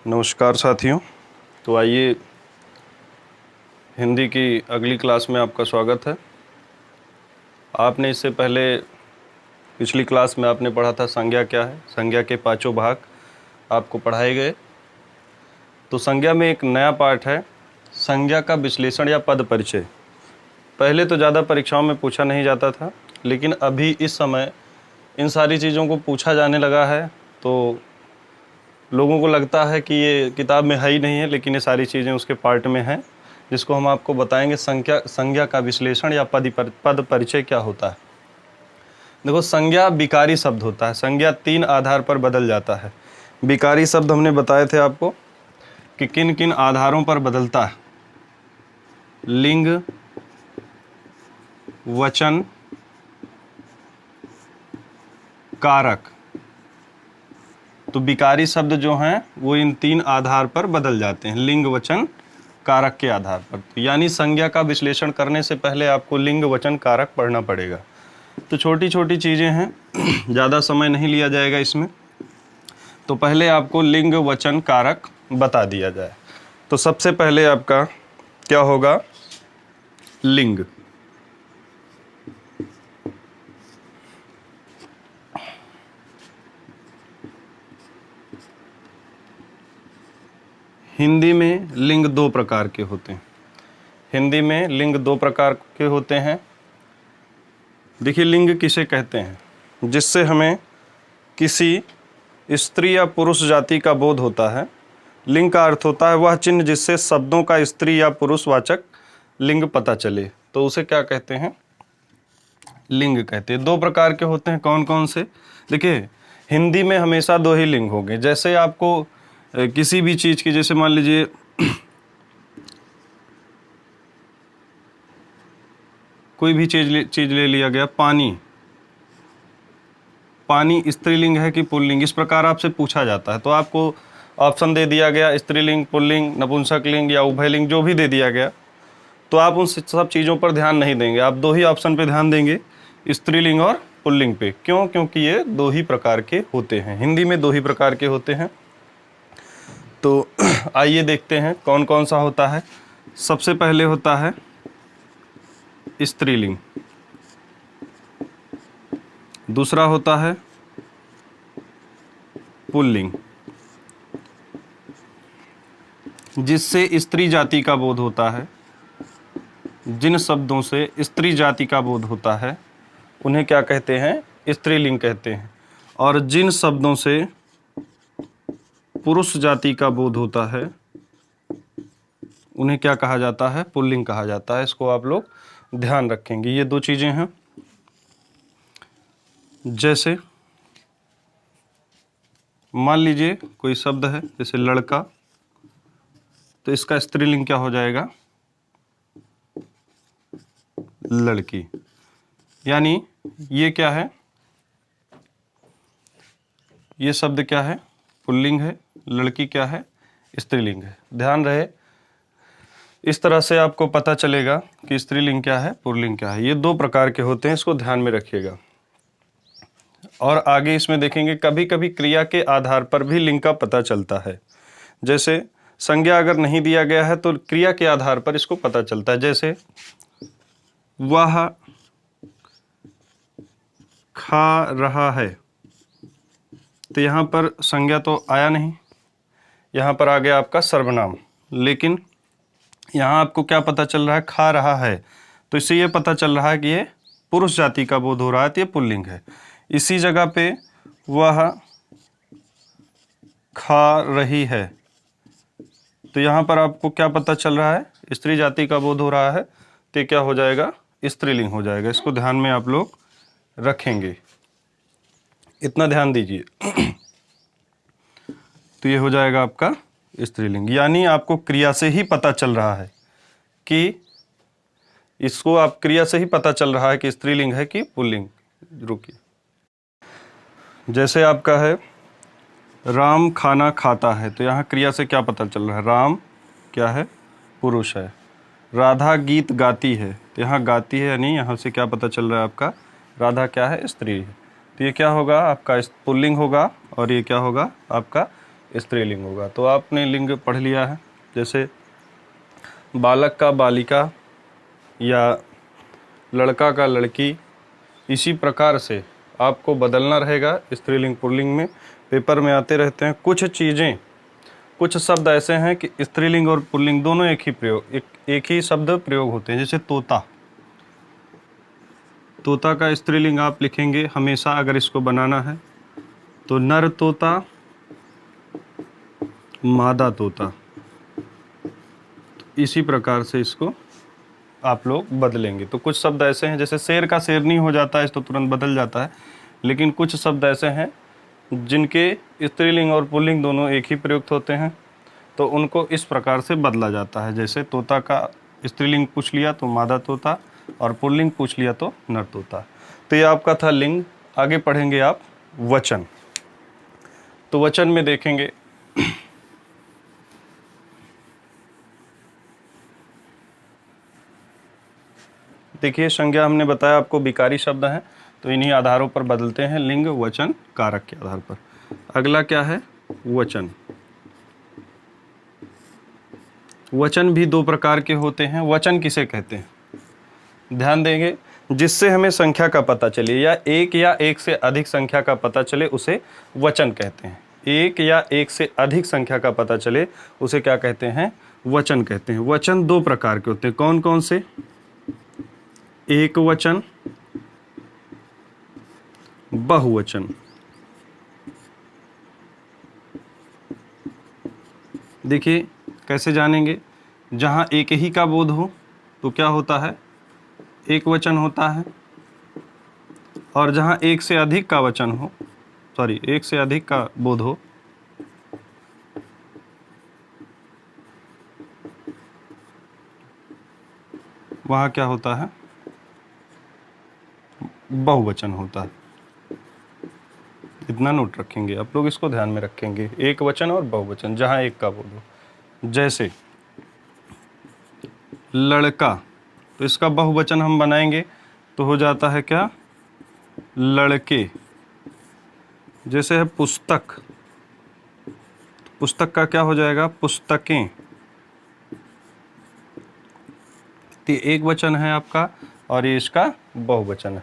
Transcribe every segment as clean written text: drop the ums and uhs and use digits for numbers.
नमस्कार साथियों। तो आइए हिंदी की अगली क्लास में आपका स्वागत है। आपने इससे पहले पिछली क्लास में आपने पढ़ा था संज्ञा क्या है। संज्ञा के पांचों भाग आपको पढ़ाए गए। तो संज्ञा में एक नया पार्ट है, संज्ञा का विश्लेषण या पद परिचय। पहले तो ज़्यादा परीक्षाओं में पूछा नहीं जाता था, लेकिन अभी इस समय इन सारी चीज़ों को पूछा जाने लगा है। तो लोगों को लगता है कि ये किताब में है ही नहीं है, लेकिन ये सारी चीज़ें उसके पार्ट में हैं, जिसको हम आपको बताएंगे। संज्ञा का विश्लेषण या पद परिचय क्या होता है। देखो, संज्ञा विकारी शब्द होता है। संज्ञा तीन आधार पर बदल जाता है। विकारी शब्द हमने बताए थे आपको कि किन किन आधारों पर बदलता है। लिंग, वचन, कारक। तो विकारी शब्द जो हैं वो इन तीन आधार पर बदल जाते हैं, लिंग, वचन, कारक के आधार पर। तो यानी संज्ञा का विश्लेषण करने से पहले आपको लिंग, वचन, कारक पढ़ना पड़ेगा। तो छोटी छोटी चीज़ें हैं, ज़्यादा समय नहीं लिया जाएगा इसमें। तो पहले आपको लिंग, वचन, कारक बता दिया जाए। तो सबसे पहले आपका क्या होगा, लिंग। हिंदी में लिंग दो प्रकार के होते हैं। हिंदी में लिंग दो प्रकार के होते हैं। देखिए, लिंग किसे कहते हैं? जिससे हमें किसी स्त्री या पुरुष जाति का बोध होता है। लिंग का अर्थ होता है वह चिन्ह जिससे शब्दों का स्त्री या पुरुषवाचक लिंग पता चले। तो उसे क्या कहते हैं? लिंग कहते हैं। दो प्रकार के होते हैं। कौन कौन से? देखिए, हिंदी में हमेशा दो ही लिंग होंगे। जैसे आपको किसी भी चीज़ की, जैसे मान लीजिए कोई भी चीज ले लिया गया, पानी। पानी स्त्रीलिंग है कि पुल्लिंग, इस प्रकार आपसे पूछा जाता है। तो आपको ऑप्शन दे दिया गया, स्त्रीलिंग, पुल्लिंग, नपुंसकलिंग या उभयलिंग, जो भी दे दिया गया, तो आप उन सब चीज़ों पर ध्यान नहीं देंगे। आप दो ही ऑप्शन पे ध्यान देंगे, स्त्रीलिंग और पुल्लिंग पे। क्यों? क्योंकि ये दो ही प्रकार के होते हैं। हिंदी में दो ही प्रकार के होते हैं। तो आइए देखते हैं कौन कौन सा होता है। सबसे पहले होता है स्त्रीलिंग, दूसरा होता है पुल्लिंग, जिससे स्त्री जाति का बोध होता है। जिन शब्दों से स्त्री जाति का बोध होता है उन्हें क्या कहते हैं? स्त्रीलिंग कहते हैं। और जिन शब्दों से पुरुष जाति का बोध होता है उन्हें क्या कहा जाता है? पुल्लिंग कहा जाता है। इसको आप लोग ध्यान रखेंगे। ये दो चीजें हैं। जैसे मान लीजिए कोई शब्द है, जैसे लड़का, तो इसका स्त्रीलिंग क्या हो जाएगा? लड़की। यानी ये क्या है? ये शब्द क्या है? पुल्लिंग है। लड़की क्या है? स्त्रीलिंग है। ध्यान रहे, इस तरह से आपको पता चलेगा कि स्त्रीलिंग क्या है, पुल्लिंग क्या है। ये दो प्रकार के होते हैं, इसको ध्यान में रखिएगा। और आगे इसमें देखेंगे, कभी कभी क्रिया के आधार पर भी लिंग का पता चलता है। जैसे संज्ञा अगर नहीं दिया गया है तो क्रिया के आधार पर इसको पता चलता है। जैसे वह खा रहा है, तो यहाँ पर संज्ञा तो आया नहीं, यहाँ पर आ गया आपका सर्वनाम। लेकिन यहाँ आपको क्या पता चल रहा है? खा रहा है। तो इससे ये पता चल रहा है कि ये पुरुष जाति का बोध हो रहा है, तो ये पुल्लिंग है। इसी जगह पे वह खा रही है, तो यहाँ पर आपको क्या पता चल रहा है? स्त्री जाति का बोध हो रहा है, तो क्या हो जाएगा? स्त्रीलिंग हो जाएगा। इसको ध्यान में आप लोग रखेंगे, इतना ध्यान दीजिए। तो ये हो जाएगा आपका स्त्रीलिंग। यानी आपको क्रिया से ही पता चल रहा है कि इसको आप क्रिया से ही पता चल रहा है कि स्त्रीलिंग है कि पुल्लिंग। रुकिए, जैसे आपका है राम खाना खाता है, तो यहाँ क्रिया से क्या पता चल रहा है? राम क्या है? पुरुष है। राधा गीत गाती है, तो यहाँ गाती है, यानी यहाँ से क्या पता चल रहा है आपका? राधा क्या है? स्त्री है। तो ये क्या होगा? आपका पुल्लिंग होगा, और ये क्या होगा? आपका स्त्रीलिंग होगा। तो आपने लिंग पढ़ लिया है, जैसे बालक का बालिका या लड़का का लड़की। इसी प्रकार से आपको बदलना रहेगा स्त्रीलिंग पुल्लिंग में, पेपर में आते रहते हैं। कुछ चीज़ें, कुछ शब्द ऐसे हैं कि स्त्रीलिंग और पुल्लिंग दोनों एक ही शब्द प्रयोग होते हैं। जैसे तोता, तोता का स्त्रीलिंग आप लिखेंगे हमेशा, अगर इसको बनाना है तो नर तोता, मादा तोता। इसी प्रकार से इसको आप लोग बदलेंगे। तो कुछ शब्द ऐसे हैं, जैसे शेर का शेरनी हो जाता है तो तुरंत बदल जाता है, लेकिन कुछ शब्द ऐसे हैं जिनके स्त्रीलिंग और पुल्लिंग दोनों एक ही प्रयुक्त होते हैं, तो उनको इस प्रकार से बदला जाता है। जैसे तोता का स्त्रीलिंग पूछ लिया तो मादा तोता, और पुल्लिंग पूछ लिया तो नर तोता। तो ये आपका था लिंग। आगे पढ़ेंगे आप वचन। तो वचन में देखेंगे देखिए, संज्ञा हमने बताया आपको विकारी शब्द हैं, तो इन्हीं आधारों पर बदलते हैं, लिंग वचन कारक के आधार पर। अगला क्या है? वचन। वचन भी दो प्रकार के होते हैं। वचन किसे कहते हैं? ध्यान देंगे, जिससे हमें संख्या का पता चले या एक से अधिक संख्या का पता चले उसे वचन कहते हैं। एक या एक से अधिक संख्या का पता चले उसे क्या कहते हैं? वचन कहते हैं। वचन दो प्रकार के होते हैं। कौन कौन से? एक वचन, बहुवचन। देखिए कैसे जानेंगे? जहां एक ही का बोध हो तो क्या होता है? एक वचन होता है। और जहां एक से अधिक का वचन हो, एक से अधिक का बोध हो, वहां क्या होता है? बहुवचन होता है। इतना नोट रखेंगे आप लोग, इसको ध्यान में रखेंगे, एक वचन और बहुवचन जहां एक का बोध हो। जैसे लड़का, तो इसका बहुवचन हम बनाएंगे तो हो जाता है क्या? लड़के। जैसे है पुस्तक, पुस्तक का क्या हो जाएगा? पुस्तकें। तो एक वचन है आपका और ये इसका बहुवचन है।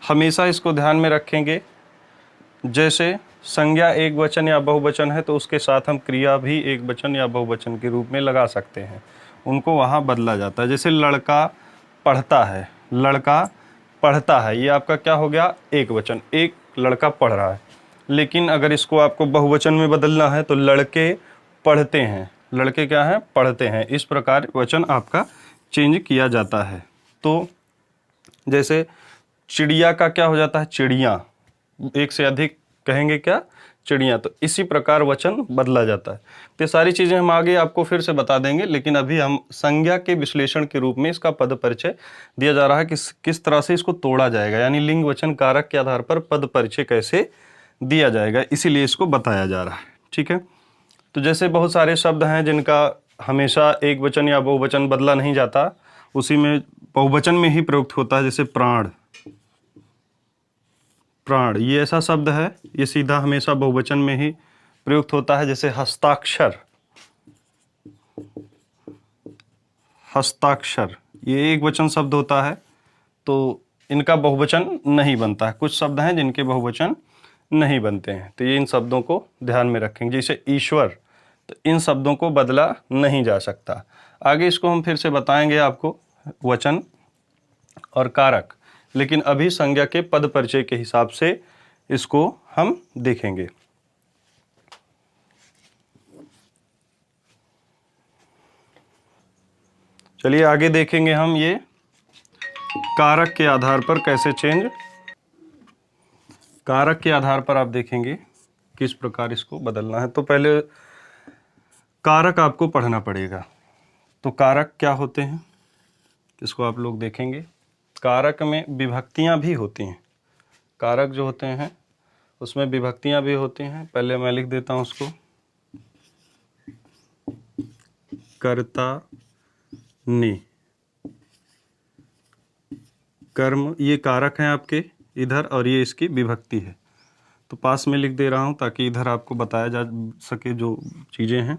हमेशा इसको ध्यान में रखेंगे। जैसे संज्ञा एक वचन या बहुवचन है तो उसके साथ हम क्रिया भी एक वचन या बहुवचन के रूप में लगा सकते हैं, उनको वहाँ बदला जाता है। जैसे लड़का पढ़ता है, लड़का पढ़ता है, ये आपका क्या हो गया? एक वचन, एक लड़का पढ़ रहा है। लेकिन अगर इसको आपको बहुवचन में बदलना है तो लड़के पढ़ते हैं, लड़के क्या हैं? पढ़ते हैं। इस प्रकार वचन आपका चेंज किया जाता है। तो जैसे चिड़िया का क्या हो जाता है? चिड़िया। एक से अधिक कहेंगे क्या? चिड़िया। तो इसी प्रकार वचन बदला जाता है। तो ये सारी चीज़ें हम आगे आपको फिर से बता देंगे, लेकिन अभी हम संज्ञा के विश्लेषण के रूप में इसका पद परिचय दिया जा रहा है कि किस तरह से इसको तोड़ा जाएगा, यानी लिंग वचन कारक के आधार पर पद परिचय कैसे दिया जाएगा, इसीलिए इसको बताया जा रहा है। ठीक है। तो जैसे बहुत सारे शब्द हैं जिनका हमेशा एक वचन या बहुवचन बदला नहीं जाता, उसी में बहुवचन में ही प्रयुक्त होता है। जैसे प्राण, प्राण ये ऐसा शब्द है, ये सीधा हमेशा बहुवचन में ही प्रयुक्त होता है। जैसे हस्ताक्षर, हस्ताक्षर ये एक वचन शब्द होता है, तो इनका बहुवचन नहीं बनता है। कुछ शब्द हैं जिनके बहुवचन नहीं बनते हैं, तो ये इन शब्दों को ध्यान में रखेंगे। जैसे ईश्वर, तो इन शब्दों को बदला नहीं जा सकता। आगे इसको हम फिर से बताएंगे आपको, वचन और कारक, लेकिन अभी संज्ञा के पद परिचय के हिसाब से इसको हम देखेंगे। चलिए आगे देखेंगे हम ये कारक के आधार पर कैसे चेंज, कारक के आधार पर आप देखेंगे किस प्रकार इसको बदलना है। तो पहले कारक आपको पढ़ना पड़ेगा। तो कारक क्या होते हैं इसको आप लोग देखेंगे। कारक में विभक्तियां भी होती हैं। कारक जो होते हैं उसमें विभक्तियां भी होती हैं। पहले मैं लिख देता हूं उसको, कर्ता ने, कर्म, ये कारक हैं आपके इधर और ये इसकी विभक्ति है। तो पास में लिख दे रहा हूँ ताकि इधर आपको बताया जा सके जो चीज़ें हैं।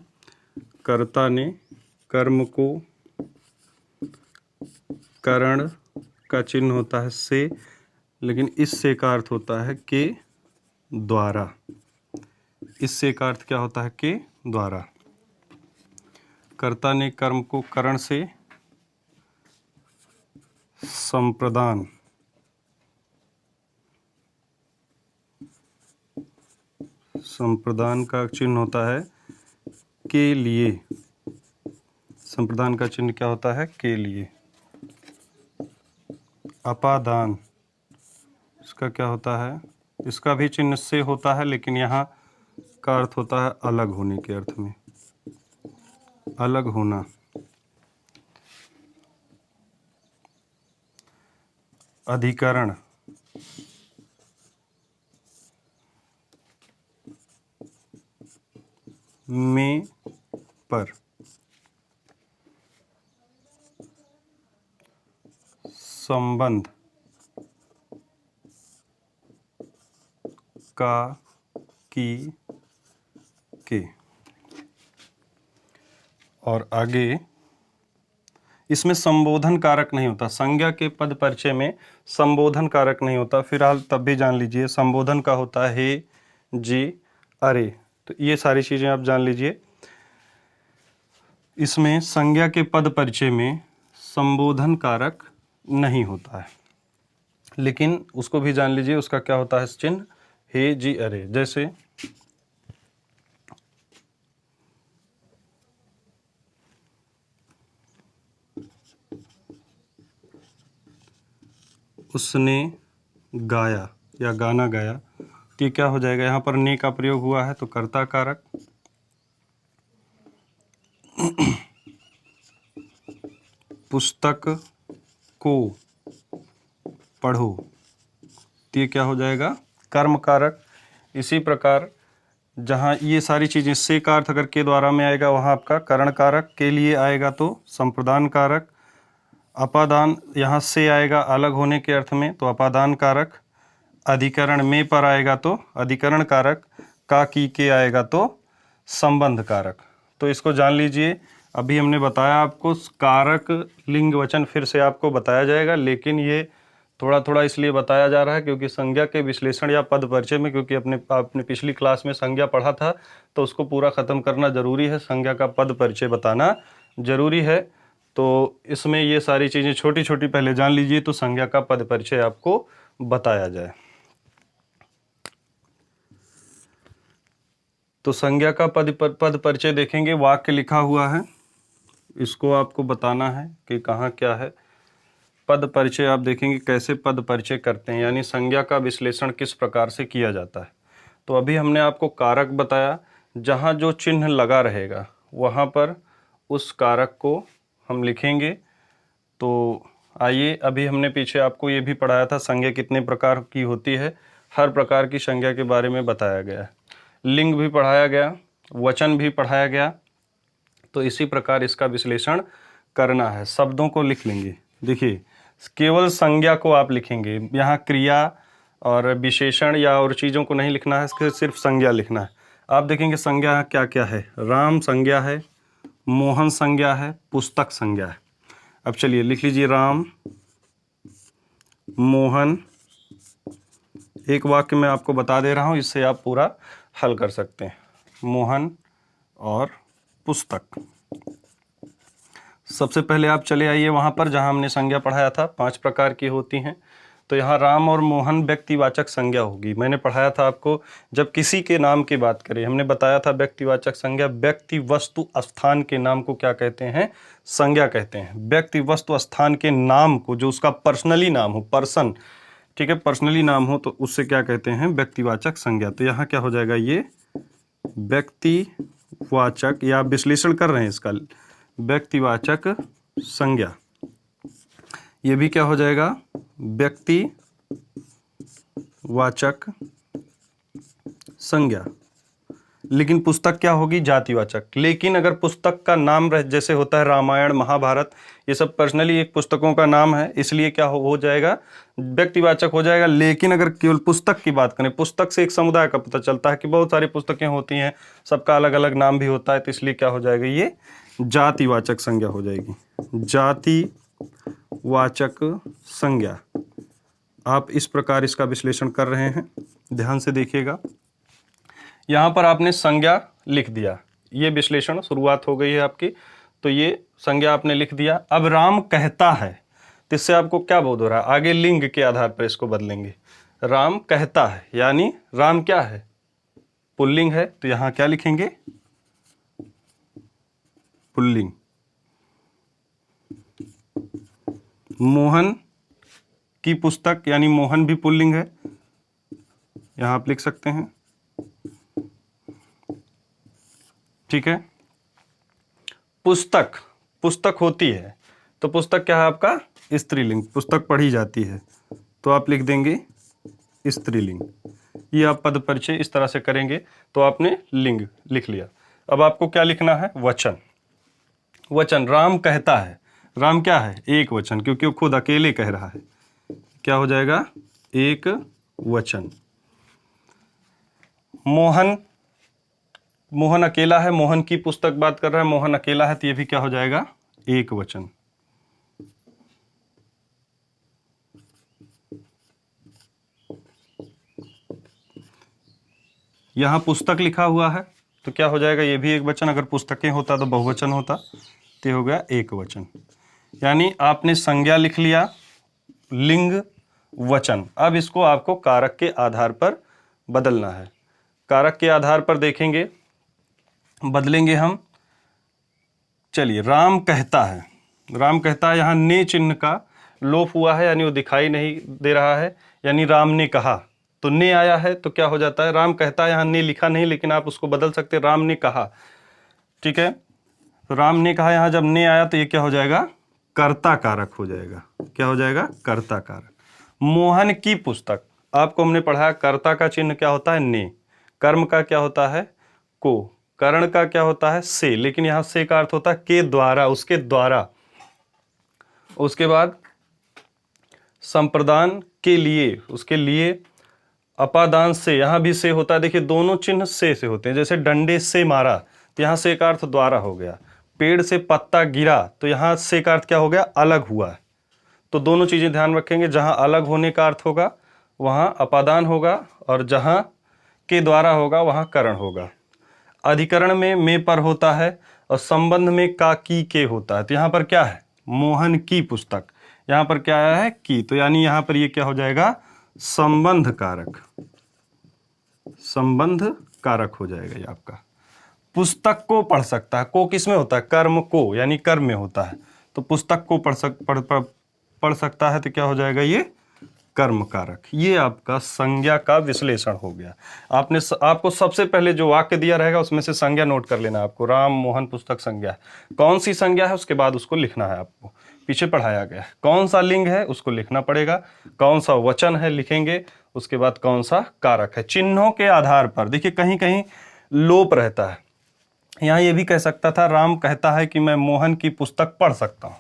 कर्ता ने कर्म को, करण का चिन्ह होता है से, लेकिन इस से का अर्थ होता है के द्वारा। इससे का अर्थ क्या होता है? के द्वारा। कर्ता ने कर्म को करण से संप्रदान, संप्रदान का चिन्ह होता है के लिए। संप्रदान का चिन्ह क्या होता है? के लिए। अपादान, इसका क्या होता है? इसका भी चिन्ह से होता है, लेकिन यहाँ का अर्थ होता है अलग होने के अर्थ में, अलग होना। अधिकरण, में पर। संबंध, का, की, के। और आगे इसमें संबोधन कारक नहीं होता। संज्ञा के पद परिचय में संबोधन कारक नहीं होता। फिलहाल तब भी जान लीजिए, संबोधन का होता है हे, जी, अरे। तो ये सारी चीज़ें आप जान लीजिए। इसमें संज्ञा के पद परिचय में संबोधन कारक नहीं होता है, लेकिन उसको भी जान लीजिए, उसका क्या होता है चिन्ह? हे, जी, अरे। जैसे उसने गाया या गाना गाया, तो ये क्या हो जाएगा? यहाँ पर ने का प्रयोग हुआ है तो कर्ता कारक। पुस्तक को पढ़ो, तो ये क्या हो जाएगा? कर्म कारक। इसी प्रकार जहाँ ये सारी चीज़ें से का अर्थ अगर के द्वारा में आएगा वहाँ आपका करण कारक, के लिए आएगा तो संप्रदान कारक। अपादान यहाँ से आएगा अलग होने के अर्थ में तो अपादान कारक। अधिकरण में पर आएगा तो अधिकरण कारक। का, की, के आएगा तो संबंध कारक। तो इसको जान लीजिए। अभी हमने बताया आपको कारक लिंग वचन फिर से आपको बताया जाएगा, लेकिन ये थोड़ा थोड़ा इसलिए बताया जा रहा है क्योंकि संज्ञा के विश्लेषण या पद परिचय में, क्योंकि आपने पिछली क्लास में संज्ञा पढ़ा था तो उसको पूरा खत्म करना जरूरी है। संज्ञा का पद परिचय बताना जरूरी है। तो इसमें ये सारी चीज़ें छोटी छोटी पहले जान लीजिए तो संज्ञा का पद परिचय आपको बताया जाए। तो संज्ञा का पद परिचय देखेंगे। वाक्य लिखा हुआ है, इसको आपको बताना है कि कहाँ क्या है। पद परिचय आप देखेंगे कैसे पद परिचय करते हैं, यानी संज्ञा का विश्लेषण किस प्रकार से किया जाता है। तो अभी हमने आपको कारक बताया, जहाँ जो चिन्ह लगा रहेगा वहाँ पर उस कारक को हम लिखेंगे। तो आइए, अभी हमने पीछे आपको ये भी पढ़ाया था संज्ञा कितने प्रकार की होती है। हर प्रकार की संज्ञा के बारे में बताया गया है। लिंग भी पढ़ाया गया, वचन भी पढ़ाया गया। तो इसी प्रकार इसका विश्लेषण करना है। शब्दों को लिख लेंगे। देखिए, केवल संज्ञा को आप लिखेंगे, यहाँ क्रिया और विशेषण या और चीज़ों को नहीं लिखना है, सिर्फ संज्ञा लिखना है। आप देखेंगे संज्ञा क्या क्या है। राम संज्ञा है, मोहन संज्ञा है, पुस्तक संज्ञा है। अब चलिए लिख लीजिए, राम, मोहन। एक वाक्य मैं आपको बता दे रहा हूँ, इससे आप पूरा हल कर सकते हैं। मोहन और पुस्तक। सबसे पहले आप चले आइए वहाँ पर जहाँ हमने संज्ञा पढ़ाया था, 5 प्रकार की होती हैं। तो यहाँ राम और मोहन व्यक्तिवाचक संज्ञा होगी। मैंने पढ़ाया था आपको, जब किसी के नाम की बात करें, हमने बताया था व्यक्तिवाचक संज्ञा व्यक्ति वस्तु स्थान के नाम को क्या कहते हैं? संज्ञा कहते हैं। व्यक्ति वस्तु स्थान के नाम को, जो उसका पर्सनली नाम हो, पर्सन, ठीक है, पर्सनली नाम हो, तो उससे क्या कहते हैं? व्यक्तिवाचक संज्ञा। तो यहाँ क्या हो जाएगा? ये व्यक्तिवाचक, या विश्लेषण कर रहे हैं इसका, व्यक्तिवाचक संज्ञा। ये भी क्या हो जाएगा? व्यक्तिवाचक संज्ञा। लेकिन पुस्तक क्या होगी, जातिवाचक। लेकिन अगर पुस्तक का नाम जैसे होता है रामायण, महाभारत, ये सब पर्सनली एक पुस्तकों का नाम है, इसलिए क्या हो जाएगा, व्यक्तिवाचक हो जाएगा। लेकिन अगर केवल पुस्तक की बात करें, पुस्तक से एक समुदाय का पता चलता है कि बहुत सारी पुस्तकें होती हैं, सबका अलग अलग नाम भी होता है, तो इसलिए क्या हो जाएगा, ये जातिवाचक संज्ञा हो जाएगी। जातिवाचक संज्ञा। आप इस प्रकार इसका विश्लेषण कर रहे हैं, ध्यान से देखिएगा। यहाँ पर आपने संज्ञा लिख दिया, ये विश्लेषण शुरुआत हो गई है आपकी, तो ये संज्ञा आपने लिख दिया। अब राम कहता है, तो इससे आपको क्या बोध हो रहा है, आगे लिंग के आधार पर इसको बदलेंगे। राम कहता है यानी राम क्या है, पुल्लिंग है, तो यहाँ क्या लिखेंगे, पुल्लिंग। मोहन की पुस्तक यानी मोहन भी पुल्लिंग है, यहां आप लिख सकते हैं, ठीक है। पुस्तक, पुस्तक होती है, तो पुस्तक क्या है आपका, स्त्रीलिंग, पुस्तक पढ़ी जाती है, तो आप लिख देंगे स्त्रीलिंग। ये आप पद परिचय इस तरह से करेंगे तो आपने लिंग लिख लिया। अब आपको क्या लिखना है, वचन। वचन, राम कहता है, राम क्या है, एक वचन, क्योंकि वो खुद अकेले कह रहा है, क्या हो जाएगा, एक वचन। मोहन, मोहन अकेला है, मोहन की पुस्तक बात कर रहा है, मोहन अकेला है, तो ये भी क्या हो जाएगा, एक वचन। यहां पुस्तक लिखा हुआ है, तो क्या हो जाएगा, ये भी एक वचन। अगर पुस्तकें होता तो बहुवचन होता, तो हो गया एक वचन। यानी आपने संज्ञा लिख लिया, लिंग, वचन। अब इसको आपको कारक के आधार पर बदलना है। कारक के आधार पर देखेंगे, बदलेंगे हम। चलिए, राम कहता है, राम कहता है, यहाँ ने चिन्ह का लोप हुआ है, यानी वो दिखाई नहीं दे रहा है, यानी राम ने कहा, तो ने आया है, तो क्या हो जाता है, राम कहता है, यहाँ ने लिखा नहीं, लेकिन आप उसको बदल सकते, राम ने कहा, ठीक है। तो राम ने कहा, यहाँ जब ने आया तो ये क्या हो जाएगा, कर्ता कारक हो जाएगा। क्या हो जाएगा, कर्ता कारक। मोहन की पुस्तक, आपको हमने पढ़ाया कर्ता का चिन्ह क्या होता है, ने, कर्म का क्या होता है, को, करण का क्या होता है, से, लेकिन यहां से का अर्थ होता है के द्वारा, उसके द्वारा। उसके बाद संप्रदान के लिए, उसके लिए। अपादान से, यहां भी से होता है, देखिए दोनों चिन्ह से होते हैं। जैसे डंडे से मारा, तो यहां से का अर्थ द्वारा हो गया। पेड़ से पत्ता गिरा, तो यहां से का अर्थ क्या हो गया, अलग हुआ। तो दोनों चीजें ध्यान रखेंगे, जहां अलग होने का अर्थ होगा वहां अपादान होगा, और जहां के द्वारा होगा वहां करण होगा। अधिकरण में पर होता है, और संबंध में का, की, के होता है। तो यहां पर क्या है, मोहन की पुस्तक, यहां पर क्या आया है, की, तो यानी यहां पर ये क्या हो जाएगा, संबंध कारक, संबंध कारक हो जाएगा ये आपका। पुस्तक को पढ़ सकता है, को किस में होता है, कर्म को, यानी कर्म में होता है, तो पुस्तक को पढ़ सकता है, तो क्या हो जाएगा, ये कर्म कारक। ये आपका संज्ञा का विश्लेषण हो गया। आपको सबसे पहले जो वाक्य दिया रहेगा उसमें से संज्ञा नोट कर लेना आपको, राम मोहन पुस्तक संज्ञा, कौन सी संज्ञा है उसके बाद उसको लिखना है आपको, पीछे पढ़ाया गया है। कौन सा लिंग है उसको लिखना पड़ेगा, कौन सा वचन है लिखेंगे, उसके बाद कौन सा कारक है। चिन्हों के आधार पर देखिए कहीं कहीं लोप रहता है, यहाँ ये भी कह सकता था, राम कहता है कि मैं मोहन की पुस्तक पढ़ सकता हूँ,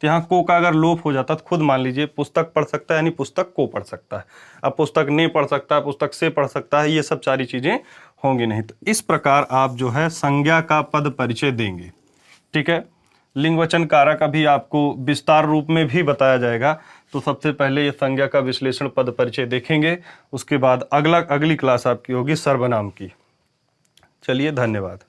तो यहाँ को का अगर लोप हो जाता तो खुद मान लीजिए पुस्तक पढ़ सकता है यानी पुस्तक को पढ़ सकता है। अब पुस्तक ने पढ़ सकता है, पुस्तक से पढ़ सकता है, ये सब सारी चीजें होंगी नहीं। तो इस प्रकार आप जो है संज्ञा का पद परिचय देंगे, ठीक है। लिंग वचन कारक अभी आपको विस्तार रूप में भी बताया जाएगा। तो सबसे पहले ये संज्ञा का विश्लेषण पद परिचय देखेंगे, उसके बाद अगली क्लास आपकी होगी सर्वनाम की। चलिए, धन्यवाद।